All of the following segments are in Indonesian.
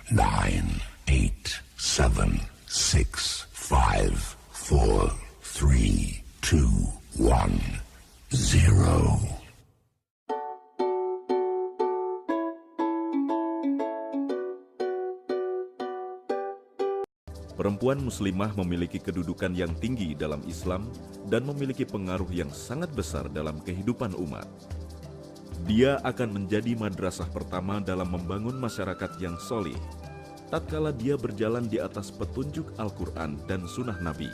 9, 8, 7, 6, 5, 4, 3, 2, 1, 0. Perempuan muslimah memiliki kedudukan yang tinggi dalam Islam dan memiliki pengaruh yang sangat besar dalam kehidupan umat. Dia akan menjadi madrasah pertama dalam membangun masyarakat yang solih, tatkala dia berjalan di atas petunjuk Al-Quran dan Sunnah Nabi.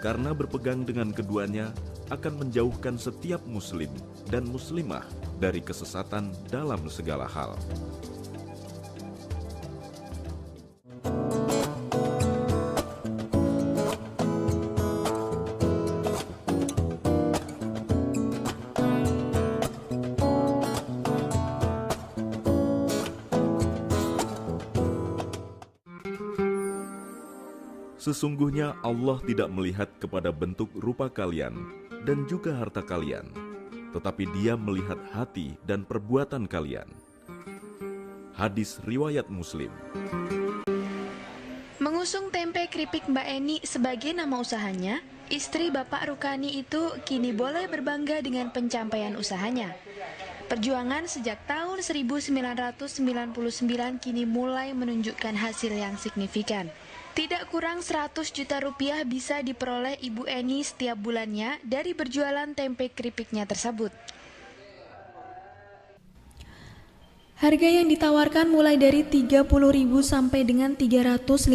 Karena berpegang dengan keduanya akan menjauhkan setiap muslim dan muslimah dari kesesatan dalam segala hal. Sesungguhnya Allah tidak melihat kepada bentuk rupa kalian dan juga harta kalian, tetapi Dia melihat hati dan perbuatan kalian. Hadis riwayat Muslim. Mengusung tempe keripik Mbak Eni sebagai nama usahanya, istri Bapak Rukani itu kini boleh berbangga dengan pencapaian usahanya. Perjuangan sejak tahun 1999 kini mulai menunjukkan hasil yang signifikan. Tidak kurang 100 juta rupiah bisa diperoleh Ibu Eni setiap bulannya dari berjualan tempe keripiknya tersebut. Harga yang ditawarkan mulai dari 30.000 sampai dengan 350.000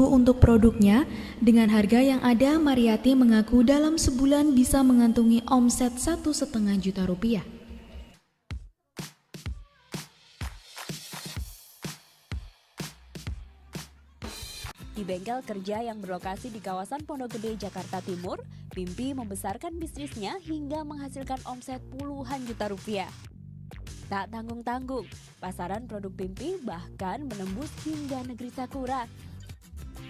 untuk produknya. Dengan harga yang ada, Mariati mengaku dalam sebulan bisa mengantungi omset 1,5 juta rupiah. Di bengkel kerja yang berlokasi di kawasan Pondok Gede, Jakarta Timur, Pimpi membesarkan bisnisnya hingga menghasilkan omset puluhan juta rupiah. Tak tanggung-tanggung, pasaran produk Pimpi bahkan menembus hingga negeri Sakura.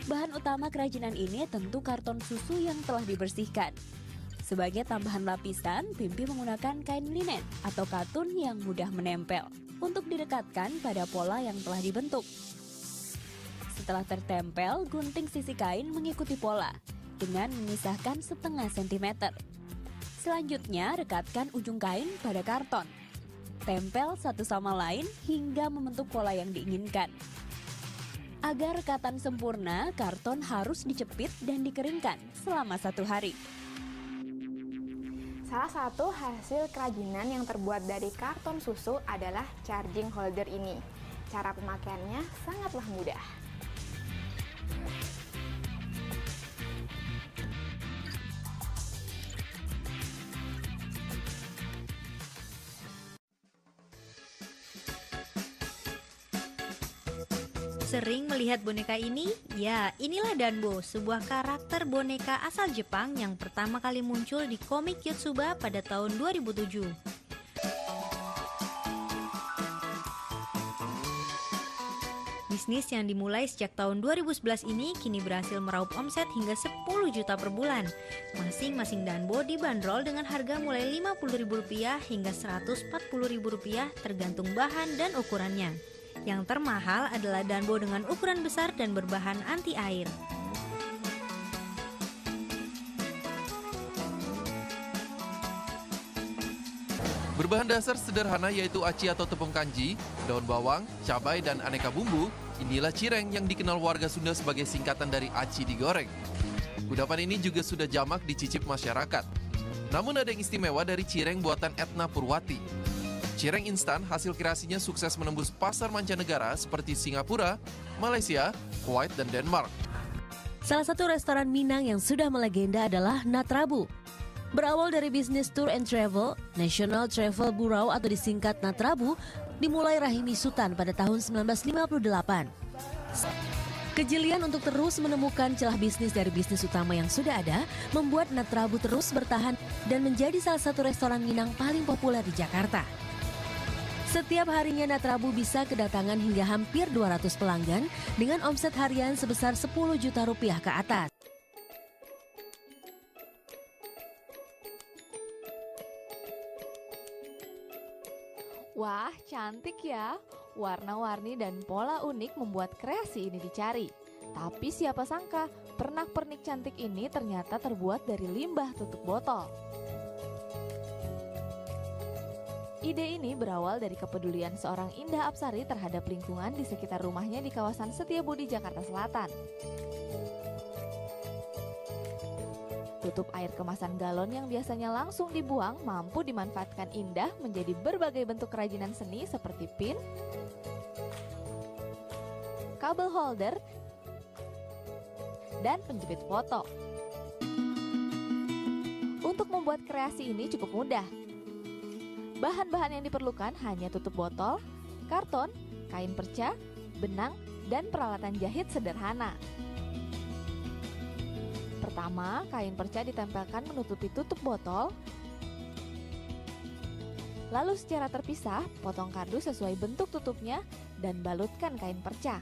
Bahan utama kerajinan ini tentu karton susu yang telah dibersihkan. Sebagai tambahan lapisan, Pimpi menggunakan kain linen atau katun yang mudah menempel untuk direkatkan pada pola yang telah dibentuk. Setelah tertempel, gunting sisi kain mengikuti pola dengan memisahkan setengah sentimeter. Selanjutnya, rekatkan ujung kain pada karton. Tempel satu sama lain hingga membentuk pola yang diinginkan. Agar rekatan sempurna, karton harus dicepit dan dikeringkan selama 1 hari. Salah satu hasil kerajinan yang terbuat dari karton susu adalah charging holder ini. Cara pemakaiannya sangatlah mudah. Sering melihat boneka ini? Ya, inilah Danbo, sebuah karakter boneka asal Jepang yang pertama kali muncul di komik Yotsuba pada tahun 2007. Bisnis yang dimulai sejak tahun 2011 ini kini berhasil meraup omset hingga 10 juta per bulan. Masing-masing Danbo dibanderol dengan harga mulai Rp50.000 hingga Rp140.000 tergantung bahan dan ukurannya. Yang termahal adalah Danbo dengan ukuran besar dan berbahan anti air. Berbahan dasar sederhana yaitu aci atau tepung kanji, daun bawang, cabai, dan aneka bumbu, inilah cireng yang dikenal warga Sunda sebagai singkatan dari aci digoreng. Kudapan ini juga sudah jamak dicicip masyarakat. Namun ada yang istimewa dari cireng buatan Etna Purwati. Cireng instan hasil kreasinya sukses menembus pasar mancanegara seperti Singapura, Malaysia, Kuwait, dan Denmark. Salah satu restoran Minang yang sudah melegenda adalah Natrabu. Berawal dari bisnis tour and travel, National Travel Bureau atau disingkat Natrabu dimulai Rahimi Sutan pada tahun 1958. Kejelian untuk terus menemukan celah bisnis dari bisnis utama yang sudah ada membuat Natrabu terus bertahan dan menjadi salah satu restoran Minang paling populer di Jakarta. Setiap harinya Natrabu bisa kedatangan hingga hampir 200 pelanggan dengan omset harian sebesar 10 juta rupiah ke atas. Wah, cantik ya. Warna-warni dan pola unik membuat kreasi ini dicari. Tapi siapa sangka, pernak-pernik cantik ini ternyata terbuat dari limbah tutup botol. Ide ini berawal dari kepedulian seorang Indah Apsari terhadap lingkungan di sekitar rumahnya di kawasan Setiabudi, Jakarta Selatan. Tutup air kemasan galon yang biasanya langsung dibuang mampu dimanfaatkan Indah menjadi berbagai bentuk kerajinan seni seperti pin, kabel holder, dan penjepit foto. Untuk membuat kreasi ini cukup mudah. Bahan-bahan yang diperlukan hanya tutup botol, karton, kain perca, benang, dan peralatan jahit sederhana. Pertama, kain perca ditempelkan menutupi tutup botol. Lalu secara terpisah, potong kardus sesuai bentuk tutupnya dan balutkan kain perca.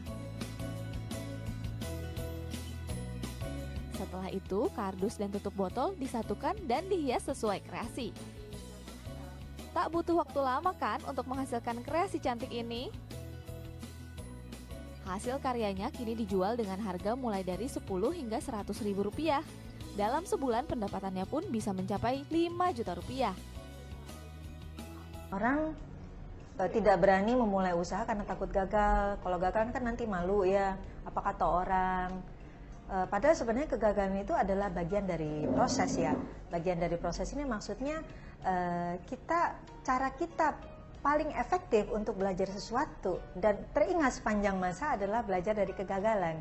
Setelah itu, kardus dan tutup botol disatukan dan dihias sesuai kreasi. Tak butuh waktu lama kan untuk menghasilkan kreasi cantik ini? Hasil karyanya kini dijual dengan harga mulai dari 10 hingga 100 ribu rupiah. Dalam sebulan pendapatannya pun bisa mencapai 5 juta rupiah. Orang tidak berani memulai usaha karena takut gagal. Kalau gagal kan nanti malu ya, apa kata orang. Padahal sebenarnya kegagalan itu adalah bagian dari proses ya. Bagian dari proses ini maksudnya cara kita paling efektif untuk belajar sesuatu dan teringat sepanjang masa adalah belajar dari kegagalan.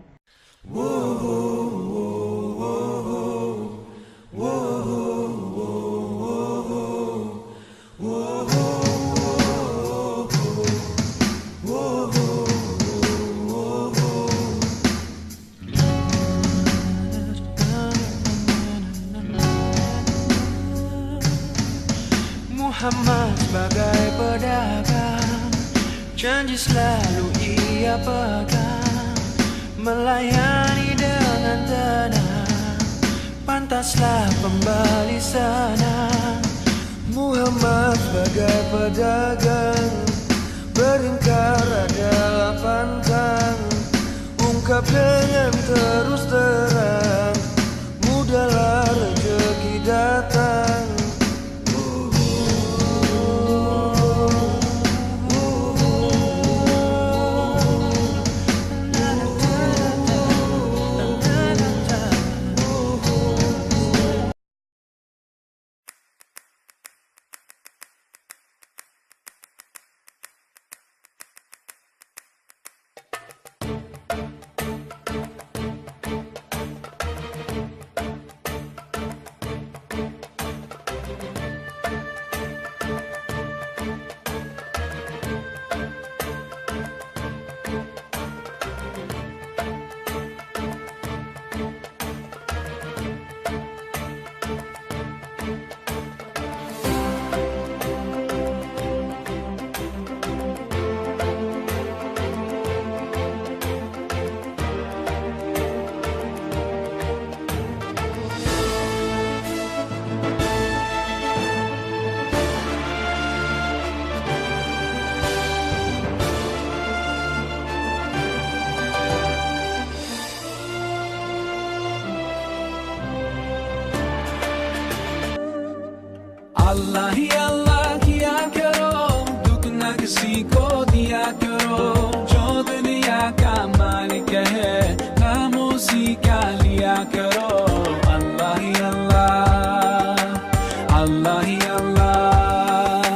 Muhammad sebagai pedagang, janji selalu ia pegang, melayani dengan tenang, pantaslah kembali senang. Muhammad sebagai pedagang, beringkar adalah pantang, ungkap dengan terus terang, mudahlah rezeki datang. अल्लाह ही अल्लाह किया करो, दुख न किसी को दिया करो, जो दुनिया का मालिक है नाम उसी का लिया करो। अल्लाह ही अल्लाह, अल्लाह ही अल्लाह,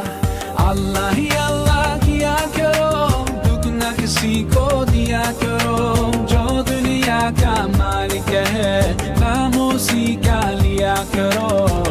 अल्लाह ही अल्लाह किया करो, दुख न किसी को दिया करो, जो दुनिया का मालिक है नाम उसी का लिया करो।